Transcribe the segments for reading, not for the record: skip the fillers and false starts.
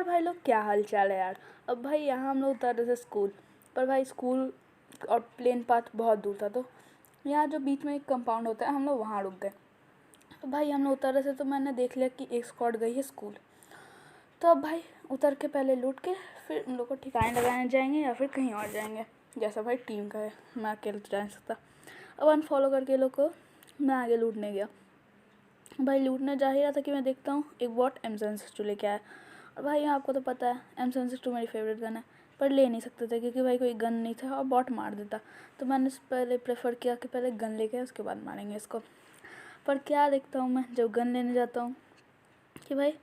और भाई लोग क्या हाल चाल है यार। अब भाई यहाँ हम लोग उतर रहे थे स्कूल, पर भाई स्कूल और प्लेन पाथ बहुत दूर था, तो यहाँ जो बीच में एक कंपाउंड होता है हम लोग वहाँ रुक गए। तो भाई हम लोग उतर रहे थे तो मैंने देख लिया कि एक स्क्वाड गई है स्कूल। तो अब भाई उतर के पहले लूट के फिर उन लोग को ठिकाने लगाने जाएंगे या फिर कहीं और जाएंगे, जैसा भाई टीम का है, मैं अकेले तो जा नहीं सकता। अब अनफॉलो करके लोग को मैं आगे लूटने गया। भाई लूटने जा ही रहा था कि मैं देखता हूँ एक बॉट M762 लेके आया। और भाई आपको तो पता है M762 मेरी फेवरेट गन है, पर ले नहीं सकते थे क्योंकि भाई कोई गन नहीं था और बॉट मार देता। तो मैंने पहले प्रेफर किया कि पहले गन लेके आए उसके बाद मारेंगे इसको। पर क्या देखता हूँ मैं जब गन लेने जाता हूँ कि भाई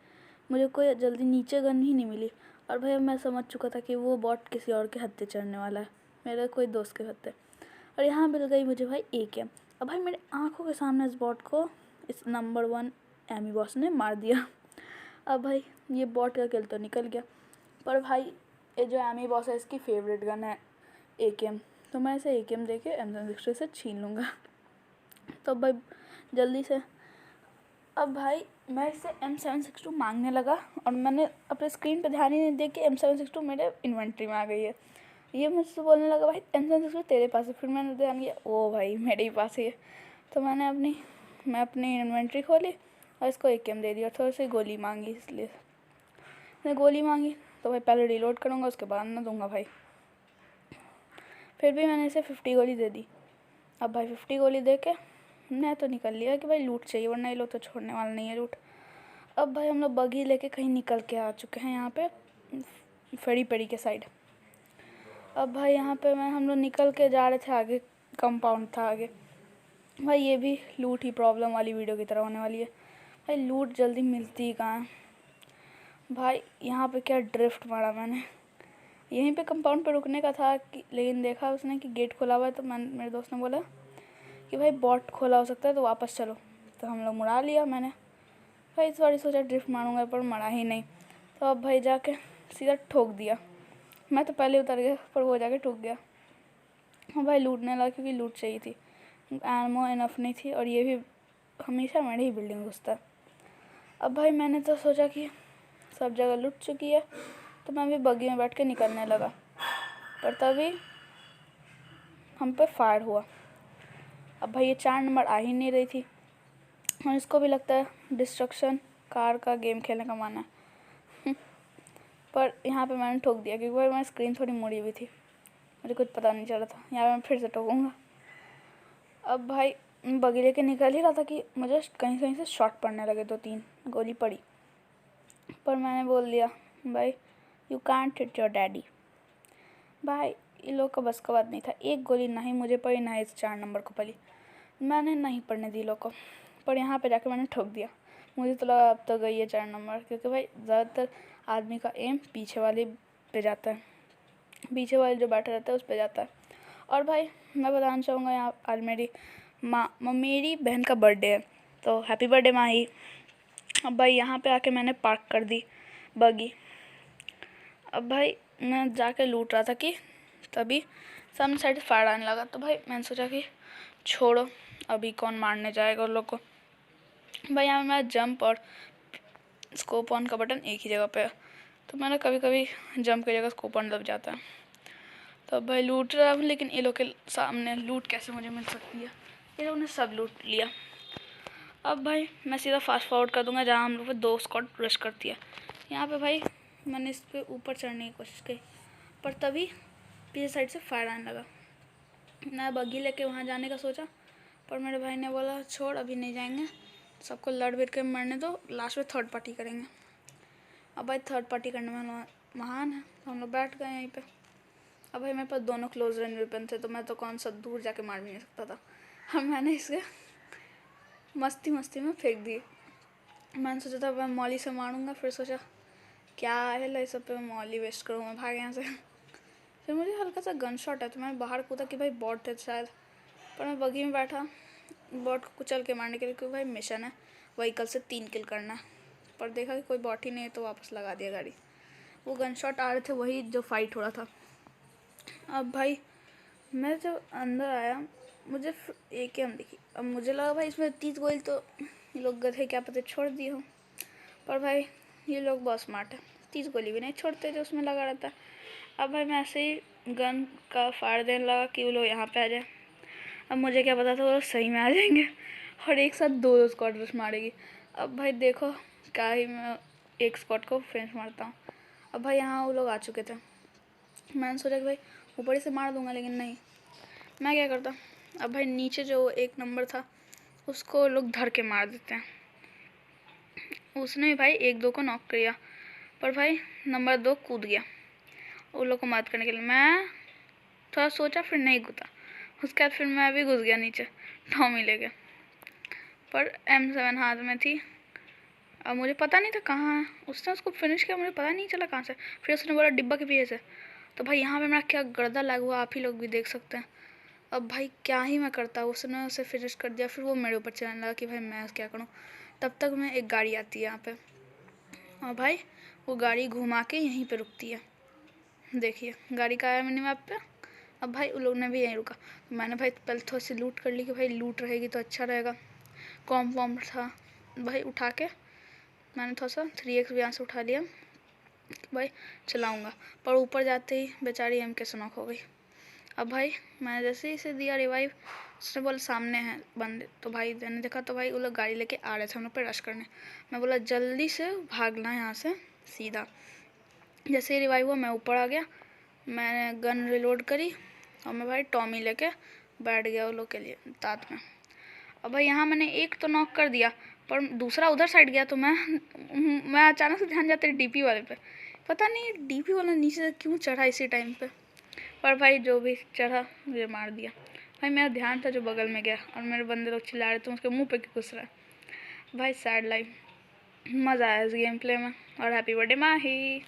मुझे कोई जल्दी नीचे गन ही नहीं मिली। और भाई मैं समझ चुका था कि वो बॉट किसी और के हत्थे चढ़ने वाला है, मेरे कोई दोस्त के हत्थे। और यहाँ मिल गई मुझे भाई AK। अब भाई मेरे आंखों के सामने इस बॉट को इस नंबर 1 एमी बॉस ने मार दिया। अब भाई ये बॉट का किल तो निकल गया, पर भाई ये जो एमी बॉस है इसकी फेवरेट गन है AKM, तो मैं इसे AKM दे के M762 से छीन लूँगा। तो भाई जल्दी से अब भाई मैं इससे M762 मांगने लगा और मैंने अपने स्क्रीन पे ध्यान ही नहीं दिया कि M762 मेरे इन्वेंट्री में आ गई है। ये मुझसे बोलने लगा भाई M762 तेरे पास है। फिर मैंने ध्यान किया ओ भाई मेरे ही पास ही है। तो मैं अपनी इन्वेंट्री खोली और इसको AKM दे दिया। थोड़ी सी गोली मांगी, इसलिए मैंने गोली मांगी। तो भाई पहले रिलोड करूँगा उसके बाद ना दूंगा भाई। फिर भी मैंने इसे 50 गोली दे दी। अब भाई 50 गोली दे के मैं तो निकल लिया कि भाई लूट चाहिए, वरना ये लोग तो छोड़ने वाला नहीं है लूट। अब भाई हम लोग बगी लेके कहीं निकल के आ चुके हैं यहाँ पे फेड़ी पेड़ी के साइड। अब भाई यहाँ पे हम लोग निकल के जा रहे थे, आगे कंपाउंड था आगे। भाई ये भी लूट ही प्रॉब्लम वाली वीडियो की तरह होने वाली है। भाई लूट जल्दी मिलती ही कहाँ है। भाई यहाँ पे क्या ड्रिफ्ट मारा मैंने, यहीं पे कंपाउंड पे रुकने का था लेकिन देखा उसने कि गेट खुला हुआ है। तो मेरे दोस्त ने बोला कि भाई बॉट खोला हो सकता है तो वापस चलो। तो हम लोग मुड़ा लिया। मैंने भाई इस बार सोचा ड्रिफ्ट मारूंगा, पर मरा ही नहीं। तो अब भाई जाके सीधा ठोक दिया। मैं तो पहले उतर गया पर वो जाके ठोक गया। हाँ भाई लूटने लगा क्योंकि लूट चाहिए थी, एमो इनफ नहीं थी और ये भी हमेशा मेरे ही बिल्डिंग घुसता है। अब भाई मैंने तो सोचा कि सब जगह लूट चुकी है, तो मैं भी बग्गी में बैठ के निकलने लगा। पर तभी हम पे फायर हुआ। अब भाई ये 4 नंबर आ ही नहीं रही थी और इसको भी लगता है डिस्ट्रक्शन कार का गेम खेलने का माना है। पर यहाँ पे मैंने ठोक दिया क्योंकि भाई मेरी स्क्रीन थोड़ी मुड़ी हुई थी, मुझे कुछ पता नहीं चला था। यहाँ पे मैं फिर से ठोकूँगा। अब भाई बगी लेके निकल ही रहा था कि मुझे कहीं कहीं से शॉट पड़ने लगे, 2-3 गोली पड़ी। पर मैंने बोल दिया भाई you can't hit your daddy. भाई ये लोग का बस का बात नहीं था। एक गोली ना ही मुझे पड़ी ना ही इस 4 नंबर को पड़ी, मैंने नहीं पड़ने दी लोग को। पर यहाँ पे जाके मैंने ठोक दिया। मुझे तो लगा अब तो गई है 4 नंबर, क्योंकि भाई ज़्यादातर आदमी का एम पीछे वाले पे जाता है, पीछे वाले जो बैठा रहता है उस पे जाता है। और भाई मैं बताना चाहूँगा यहाँ आज मेरी बहन का बर्थडे है, तो हैप्पी बर्थडे माही। अब भाई यहाँ पे आके मैंने पार्क कर दी बगी। अब भाई मैं जाके लूट रहा था कि तभी सामने साइड फायर आने लगा। तो भाई मैंने सोचा कि छोड़ो अभी कौन मारने जाएगा उन लोग को। भाई यहाँ मेरा जंप और स्कोप ऑन का बटन एक ही जगह पे है, तो मैंने कभी कभी जंप की जगह स्कोप ऑन दब जाता है। तो भाई लूट रहा हूँ, लेकिन ये लोग के सामने लूट कैसे मुझे मिल सकती है, ये लोग ने सब लूट लिया। अब भाई मैं सीधा फास्ट फॉरवर्ड कर दूंगा जहाँ हम लोग पे 2 स्क्वाड रश करती है। यहाँ पे भाई मैंने इस पर ऊपर चढ़ने की कोशिश की, पर तभी पीछे साइड से फायर आने लगा। मैं बग्गी लेके वहाँ जाने का सोचा, पर मेरे भाई ने बोला छोड़ अभी नहीं जाएंगे, सबको लड़ भिड़ के मरने दो, लास्ट में थर्ड पार्टी करेंगे। अब भाई थर्ड पार्टी करने में महान है, तो हम लोग बैठ गए यहीं पे। अब भाई मेरे पास दोनों क्लोज रेंज वेपन थे, तो मैं तो कौन सा दूर जाके मार भी नहीं सकता था। अब मैंने इसे मस्ती में फेंक दी। मैंने सोचा था मैं मॉली से मारूंगा, फिर सोचा क्या है सब पे मॉली वेस्ट करूँ, मैं भाग यहाँ से। फिर मुझे हल्का सा गन शॉट है, तो मैं बाहर कूदा कि भाई बॉट थे शायद, पर मैं बगी में बैठा बॉट को कुचल के मारने के लिए, क्योंकि भाई मिशन है व्हीकल से 3 किल करना है। पर देखा कि कोई बॉट ही नहीं है, तो वापस लगा दिया गाड़ी। वो गन शॉट आ रहे थे वही जो फाइट हो रहा था। अब भाई मैं जब अंदर आया मुझे AKM दिखी। अब मुझे लगा भाई इसमें 30 गोली तो ये लोग गधे क्या पता छोड़ दिए हो, पर भाई ये लोग बहुत स्मार्ट है, 30 गोली भी नहीं छोड़ते जो उसमें लगा रहता है। अब भाई मैं ऐसे ही गन का फायर देने लगा कि वो लोग यहाँ पे आ जाए। अब मुझे क्या पता था वो लोग सही में आ जाएंगे और एक साथ दो स्क्वाड रश मारेगी। अब भाई देखो क्या ही मैं एक स्क्वाड को फिनिश मारता हूँ। अब भाई यहाँ वो लोग आ चुके थे। मैंने सोचा कि भाई ऊपर ही से मार दूंगा, लेकिन नहीं, मैं क्या करता, अब भाई नीचे जो एक नंबर था उसको लोग धर के मार देते हैं। उसने भाई एक दो को नॉक किया, पर भाई नंबर 2 कूद गया उन लोग को मदद करने के लिए। मैं थोड़ा सोचा, फिर नहीं कूदा। उसके बाद फिर मैं भी घुस गया नीचे टॉमी लेके, पर M7 हाथ में थी। अब मुझे पता नहीं था कहाँ है, उसने उसको फिनिश किया, मुझे पता नहीं चला कहाँ से। फिर उसने बोला डिब्बा के पीछे से। तो भाई यहाँ पे मेरा क्या गर्दा लगा हुआ आप ही लोग भी देख सकते हैं। अब भाई क्या ही मैं करता, उसने उसे फिनिश कर दिया। फिर वो मेरे ऊपर चलने लगा कि भाई मैं क्या करूँ। तब तक मैं एक गाड़ी आती है यहाँ पे, और भाई वो गाड़ी घुमा के यहीं पे रुकती है। देखिए गाड़ी का आया मिनी मैप पे। अब भाई उन लोग ने भी यहीं रुका। तो मैंने भाई पहले थोड़ी सी लूट कर ली कि भाई लूट रहेगी तो अच्छा रहेगा। कॉम वॉम था भाई, उठा के मैंने थोड़ा सा 3x भी यहाँ से उठा लिया भाई चलाऊँगा। पर ऊपर जाते ही बेचारी M के से नॉक हो गई। अब भाई मैंने जैसे ही इसे दिया रिवाइव, उसने बोला सामने है बंदे। तो भाई मैंने देखा तो भाई वो लोग गाड़ी लेके आ रहे थे हम लोग पे रश करने। मैं बोला जल्दी से भागना यहाँ से सीधा। जैसे ही रिवाइव हुआ मैं ऊपर आ गया, मैंने गन रिलोड करी और मैं भाई टॉमी लेके बैठ गया वो लोग के लिए साथ में। अब भाई यहाँ मैंने एक तो नॉक कर दिया, पर दूसरा उधर साइड गया। तो मैं अचानक से ध्यान जाते DP वाले पे। पता नहीं DP वाला नीचे से क्यों चढ़ा इसी टाइम पे, पर भाई जो भी चढ़ा मुझे मार दिया। भाई मेरा ध्यान था जो बगल में गया, और मेरे बंदे लोग चिल्ला रहे थे उसके मुंह पे घुस रहा है। भाई सैड लाइफ। मज़ा आया इस गेम प्ले में, और हैप्पी बर्थडे माही।